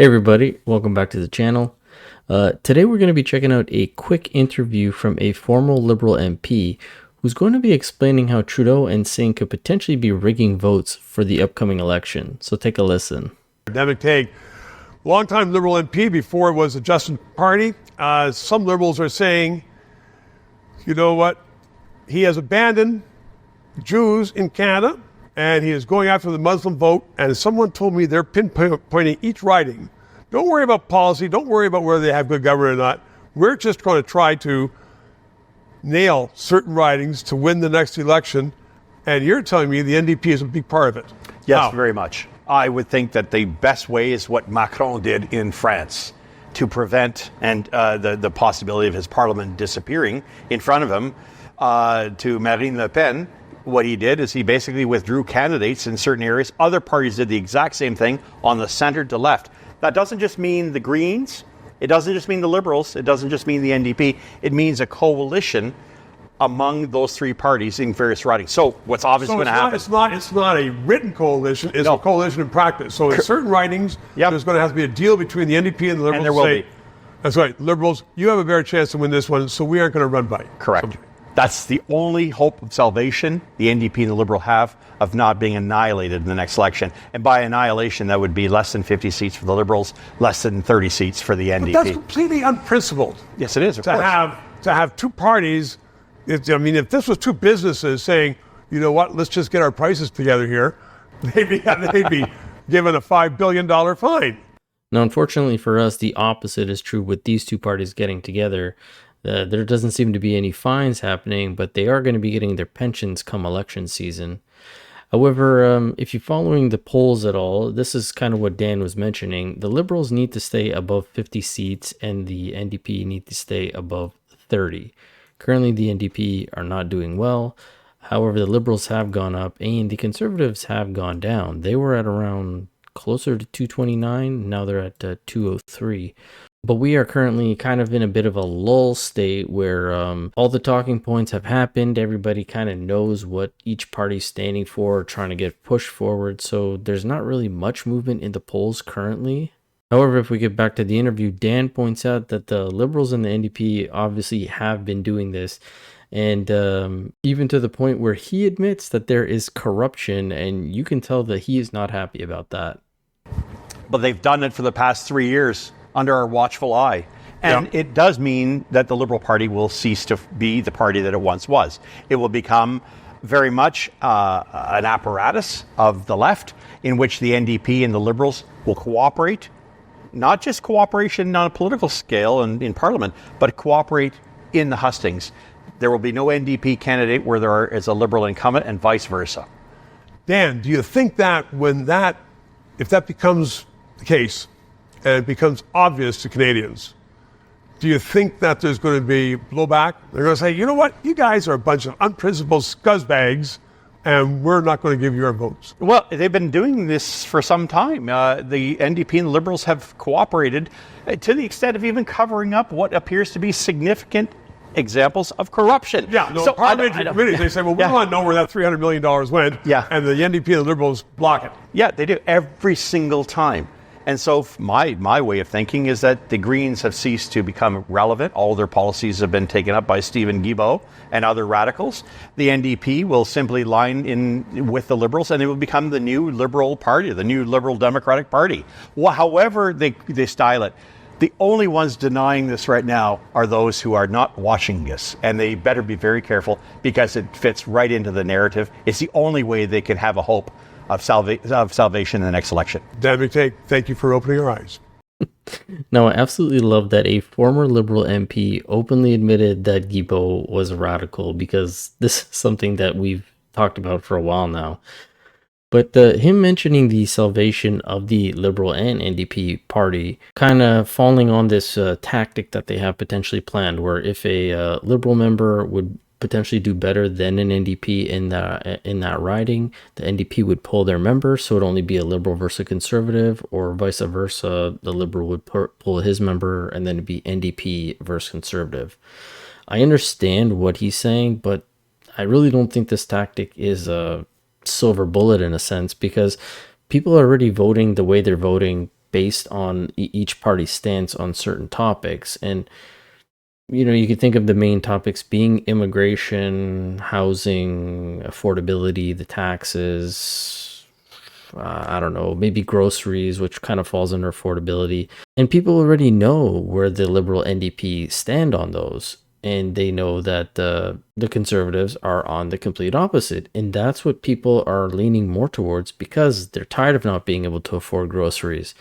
Hey everybody, welcome back to the channel. Today we're going to be checking out a quick interview from a former Liberal MP who's going to be explaining how Trudeau and Singh could potentially be rigging votes for the upcoming election. So take a listen. Academic take. Longtime Liberal MP before it was a Justin Party. Some Liberals are saying, you know what, he has abandoned Jews in Canada and he is going after the Muslim vote. And someone told me they're pinpointing each riding. Don't worry about policy. Don't worry about whether they have good government or not. We're just going to try to nail certain ridings to win the next election. And you're telling me the NDP is a big part of it. Yes, How? very much. I would think that the best way is what Macron did in France to prevent the possibility of his parliament disappearing in front of him. To Marine Le Pen, what he did is he basically withdrew candidates in certain areas. Other parties did the exact same thing on the center to left. That doesn't just mean the Greens. It doesn't just mean the Liberals. It doesn't just mean the NDP. It means a coalition among those three parties in various ridings. So what's obviously going to happen? It's not a written coalition. It's a coalition in practice. So in certain ridings, there's going to have to be a deal between the NDP and the Liberals. And there will be. That's right. Liberals, you have a better chance to win this one, so we aren't going to run by you. Correct. That's the only hope of salvation the NDP and the Liberal have of not being annihilated in the next election. And by annihilation, that would be less than 50 seats for the Liberals, less than 30 seats for the NDP. But that's completely unprincipled. Yes, it is, of course. To have two parties, if this was two businesses saying, you know what, let's just get our prices together here, they'd be given a $5 billion fine. Now, unfortunately for us, the opposite is true with these two parties getting together. There doesn't seem to be any fines happening, but they are going to be getting their pensions come election season. However, if you're following the polls at all, this is kind of what Dan was mentioning. The Liberals need to stay above 50 seats and the NDP need to stay above 30. Currently, the NDP are not doing well. However, the Liberals have gone up and the Conservatives have gone down. They were at around closer to 229. Now they're at 203. But we are currently kind of in a bit of a lull state where all the talking points have happened. Everybody kind of knows what each party's standing for, trying to get pushed forward. So there's not really much movement in the polls currently. However, if we get back to the interview, Dan points out that the Liberals and the NDP obviously have been doing this. And even to the point where he admits that there is corruption, and you can tell that he is not happy about that. But they've done it for the past 3 years under our watchful eye. And it does mean that the Liberal Party will cease to be the party that it once was. It will become very much an apparatus of the left in which the NDP and the Liberals will cooperate. Not just cooperation on a political scale and in Parliament, but cooperate in the hustings. There will be no NDP candidate where there is a Liberal incumbent and vice versa. Dan, do you think that if that becomes the case and it becomes obvious to Canadians, do you think that there's going to be blowback? They're going to say, you know what, you guys are a bunch of unprincipled scuzzbags and we're not going to give you our votes. Well, they've been doing this for some time. The NDP and the Liberals have cooperated to the extent of even covering up what appears to be significant examples of corruption. Yeah, no, so parliamentary committees, they say, well, we want to know where that $300 million went, and the NDP and the Liberals block it. Yeah, they do every single time. And so my way of thinking is that the Greens have ceased to become relevant. All their policies have been taken up by Stephen Guilbeault and other radicals. The NDP will simply line in with the Liberals and it will become the new Liberal Party, the new Liberal Democratic Party. Well, however they style it, the only ones denying this right now are those who are not watching this. And they better be very careful because it fits right into the narrative. It's the only way they can have a hope of salvation in the next election. Dan McTagg, thank you for opening our eyes. No, I absolutely love that a former Liberal MP openly admitted that Guilbeault was a radical, because this is something that we've talked about for a while now. But him mentioning the salvation of the Liberal and NDP party, kind of falling on this tactic that they have potentially planned, where if a Liberal member would potentially do better than an NDP in that riding, the NDP would pull their member, so it'd only be a Liberal versus a Conservative, or vice versa. The Liberal would pull his member, and then it'd be NDP versus Conservative. I understand what he's saying, but I really don't think this tactic is a silver bullet in a sense, because people are already voting the way they're voting based on each party's stance on certain topics. And you could think of the main topics being immigration, housing, affordability, the taxes, I don't know, maybe groceries, which kind of falls under affordability. And people already know where the Liberal NDP stand on those. And they know that the Conservatives are on the complete opposite. And that's what people are leaning more towards because they're tired of not being able to afford groceries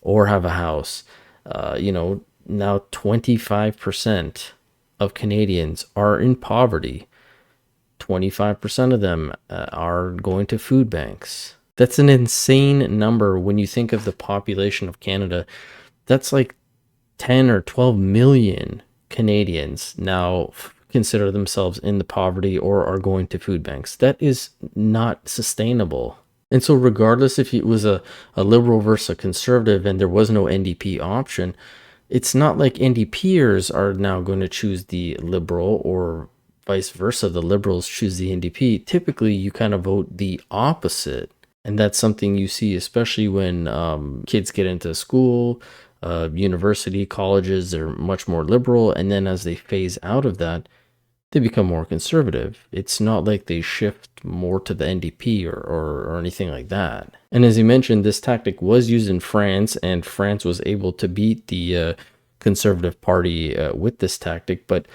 or have a house. Now 25% of Canadians are in poverty. 25% of them are going to food banks. That's an insane number when you think of the population of Canada. That's like 10 or 12 million Canadians now consider themselves in the poverty or are going to food banks. That is not sustainable. And so regardless if it was a Liberal versus a Conservative and there was no NDP option, it's not like NDPers are now going to choose the Liberal or vice versa. The Liberals choose the NDP. Typically, you kind of vote the opposite. And that's something you see, especially when kids get into school, university, colleges, they're much more liberal. And then as they phase out of that, they become more conservative. It's not like they shift more to the NDP or anything like that. And as you mentioned, this tactic was used in France, and France was able to beat the Conservative Party with this tactic. But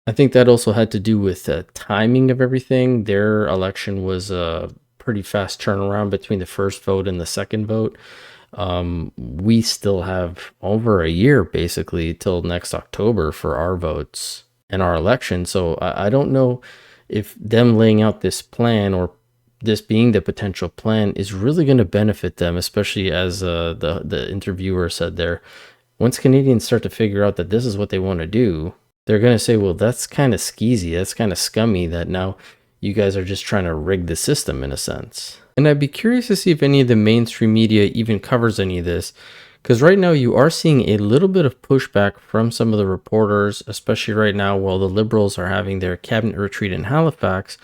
I think that also had to do with timing of everything. Their election was a pretty fast turnaround between the first vote and the second vote. We still have over a year, basically, till next October for our votes and our election. So I don't know if them laying out this plan or this being the potential plan is really going to benefit them, especially as the interviewer said there. Once Canadians start to figure out that this is what they want to do, they're going to say, well, that's kind of skeezy. That's kind of scummy that now you guys are just trying to rig the system in a sense. And I'd be curious to see if any of the mainstream media even covers any of this. Because right now you are seeing a little bit of pushback from some of the reporters, especially right now while the Liberals are having their cabinet retreat in Halifax.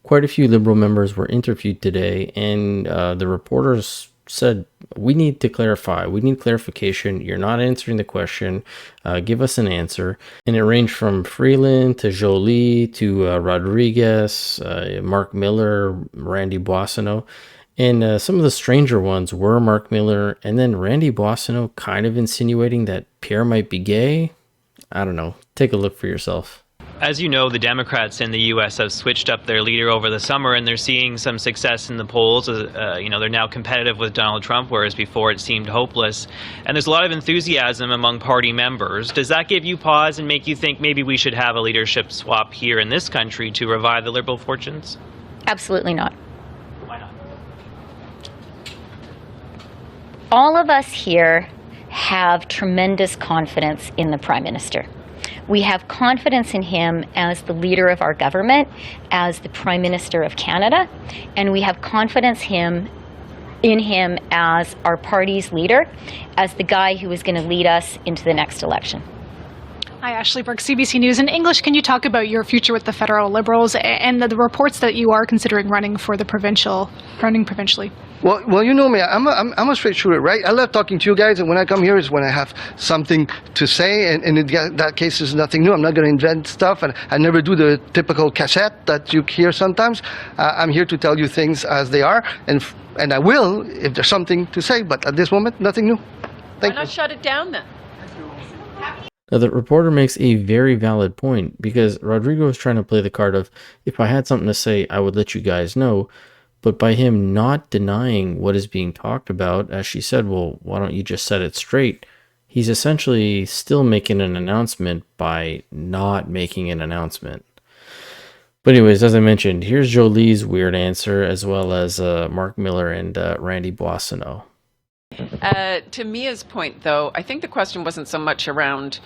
Quite a few Liberal members were interviewed today, and the reporters said, we need to clarify. We need clarification. You're not answering the question. Give us an answer. And it ranged from Freeland to Joly to Rodriguez, Mark Miller, Randy Boissonnault. And some of the stranger ones were Mark Miller and then Randy Boissonnault kind of insinuating that Pierre might be gay. I don't know. Take a look for yourself. As you know, the Democrats in the U.S. have switched up their leader over the summer, and they're seeing some success in the polls. They're now competitive with Donald Trump, whereas before it seemed hopeless. And there's a lot of enthusiasm among party members. Does that give you pause and make you think maybe we should have a leadership swap here in this country to revive the Liberal fortunes? Absolutely not. Why not? All of us here have tremendous confidence in the Prime Minister. We have confidence in him as the leader of our government, as the Prime Minister of Canada, and we have confidence in him as our party's leader, as the guy who is going to lead us into the next election. Hi, Ashley Burke, CBC News. In English, can you talk about your future with the federal Liberals and the reports that you are considering running provincially? Well, you know me. I'm a straight shooter, right? I love talking to you guys, and when I come here is when I have something to say. And in that case, is nothing new. I'm not going to invent stuff, and I never do the typical cachette that you hear sometimes. I'm here to tell you things as they are, and I will if there's something to say. But at this moment, nothing new. Thank you. Why not shut it down then? Now, the reporter makes a very valid point because Rodrigo is trying to play the card of, if I had something to say, I would let you guys know. But by him not denying what is being talked about, as she said, well, why don't you just set it straight? He's essentially still making an announcement by not making an announcement. But anyways, as I mentioned, here's Joly's weird answer, as well as Mark Miller and Randy Boissonnault. To Mia's point, though, I think the question wasn't so much around,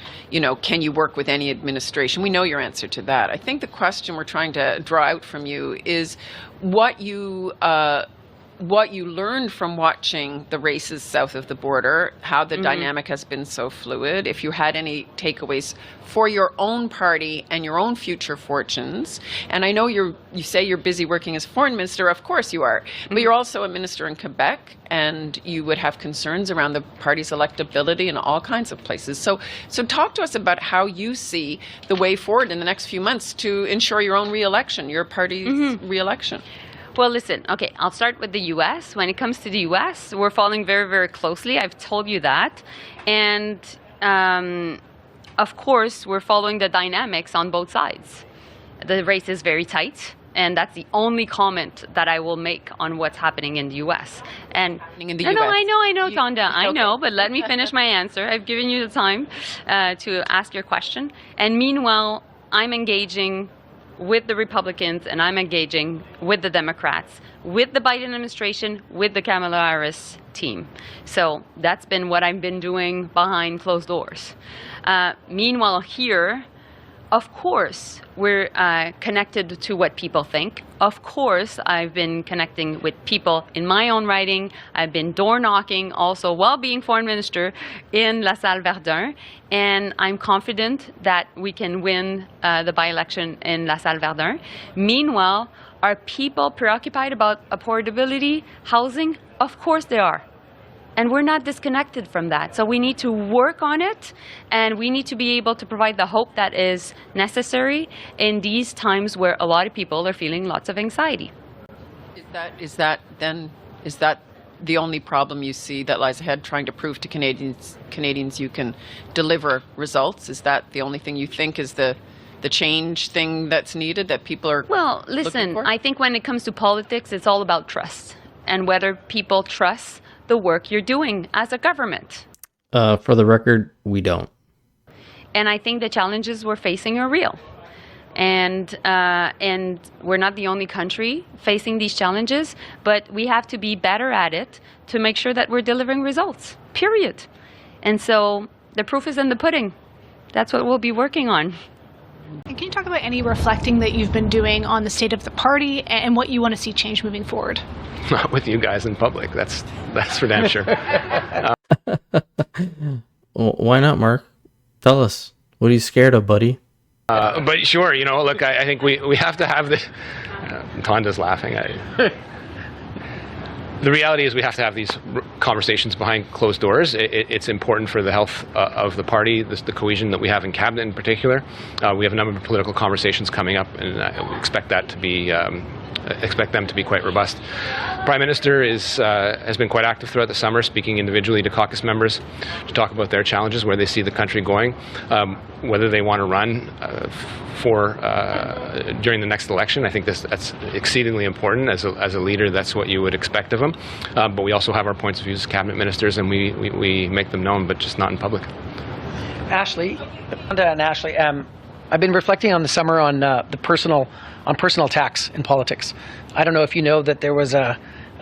can you work with any administration? We know your answer to that. I think the question we're trying to draw out from you is what you what you learned from watching the races south of the border, how the dynamic has been so fluid, if you had any takeaways for your own party and your own future fortunes. And I know you say you're busy working as foreign minister, of course you are, but you're also a minister in Quebec, and you would have concerns around the party's electability in all kinds of places. So talk to us about how you see the way forward in the next few months to ensure your own re-election, your party's re-election. Well, listen, okay, I'll start with the U.S. When it comes to the U.S., we're following very, very closely. I've told you that. And, of course, we're following the dynamics on both sides. The race is very tight, and that's the only comment that I will make on what's happening in the U.S. And in the no, US. I know, Tonda, I know, but let me finish my answer. I've given you the time to ask your question. And meanwhile, I'm engaging with the Republicans, and I'm engaging with the Democrats, with the Biden administration, with the Kamala Harris team. So that's been what I've been doing behind closed doors. Meanwhile, here, of course, we're connected to what people think. Of course, I've been connecting with people in my own writing. I've been door knocking also while being foreign minister in La Salle Verdun. And I'm confident that we can win the by-election in La Salle Verdun. Meanwhile, are people preoccupied about affordability, housing? Of course they are. And we're not disconnected from that. So we need to work on it, and we need to be able to provide the hope that is necessary in these times where a lot of people are feeling lots of anxiety. Is that the only problem you see that lies ahead, trying to prove to Canadians you can deliver results? Is that the only thing you think is the change thing that's needed, that people are Well, listen, I think when it comes to politics, it's all about trust and whether people trust the work you're doing as a government. For the record, we don't. And I think the challenges we're facing are real. And we're not the only country facing these challenges, but we have to be better at it to make sure that we're delivering results, period. And so the proof is in the pudding. That's what we'll be working on. And can you talk about any reflecting that you've been doing on the state of the party and what you want to see change moving forward? Not with you guys in public. That's for damn sure. Well, why not, Mark? Tell us. What are you scared of, buddy? But sure, look, I think we have to have this. Tonda's laughing. The reality is we have to have these conversations behind closed doors. It's important for the health of the party, the cohesion that we have in cabinet in particular. We have a number of political conversations coming up, and I expect them to be quite robust. Prime Minister has been quite active throughout the summer, speaking individually to caucus members to talk about their challenges, where they see the country going, whether they want to run during the next election. I think that's exceedingly important. As a leader, that's what you would expect of them. But we also have our points of view as cabinet ministers, and we make them known, but just not in public. Ashley, I've been reflecting on the summer on personal tax in politics. I don't know if you know that there was a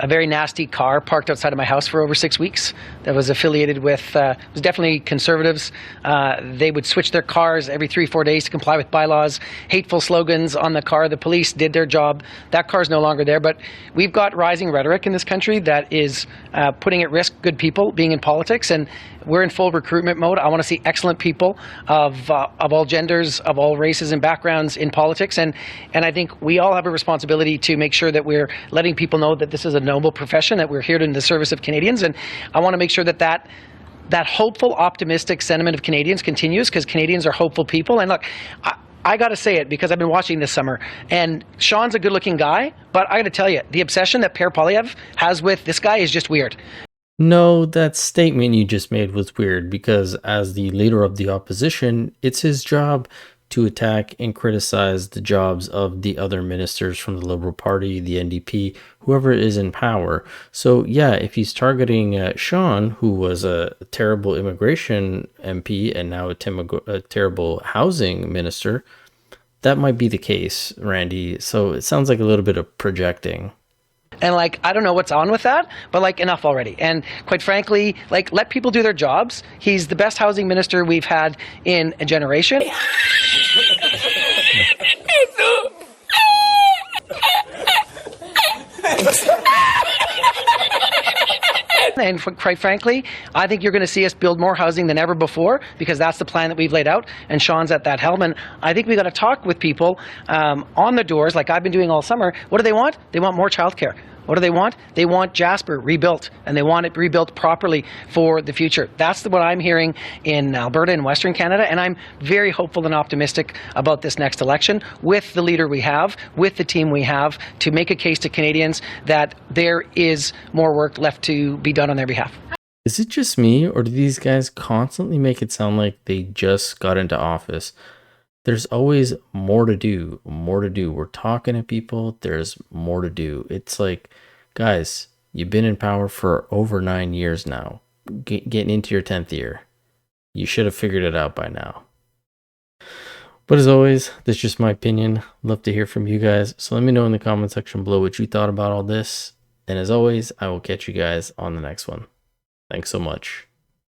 very nasty car parked outside of my house for over 6 weeks that was affiliated with, it was definitely conservatives. They would switch their cars every 3-4 days to comply with bylaws, hateful slogans on the car. The police did their job. That car's no longer there, but we've got rising rhetoric in this country that is putting at risk good people being in politics, and we're in full recruitment mode. I want to see excellent people of all genders, of all races and backgrounds in politics, and I think we all have a responsibility to make sure that we're letting people know that this is a noble profession, that we're here in the service of Canadians, and I want to make sure that hopeful, optimistic sentiment of Canadians continues, because Canadians are hopeful people. And look, I got to say it because I've been watching this summer, and Sean's a good-looking guy, but I got to tell you, the obsession that Per Polyev has with this guy is just weird. No, that statement you just made was weird, because as the leader of the opposition, it's his job to attack and criticize the jobs of the other ministers from the Liberal Party, the NDP, whoever is in power. So yeah, if he's targeting Sean, who was a terrible immigration MP and now a terrible housing minister, that might be the case, Randy. So it sounds like a little bit of projecting. And I don't know what's on with that, but enough already. And quite frankly, let people do their jobs. He's the best housing minister we've had in a generation. And quite frankly, I think you're going to see us build more housing than ever before, because that's the plan that we've laid out, and Sean's at that helm. And I think we got to talk with people on the doors, like I've been doing all summer. What do they want? They want more childcare. What do they want? They want Jasper rebuilt, and they want it rebuilt properly for the future. That's what I'm hearing in Alberta and Western Canada, and I'm very hopeful and optimistic about this next election with the leader we have, with the team we have, to make a case to Canadians that there is more work left to be done on their behalf. Is it just me, or do these guys constantly make it sound like they just got into office? There's always more to do, more to do. We're talking to people, there's more to do. It's like, guys, you've been in power for over 9 years now, getting into your 10th year. You should have figured it out by now. But as always, that's just my opinion. Love to hear from you guys. So let me know in the comment section below what you thought about all this. And as always, I will catch you guys on the next one. Thanks so much.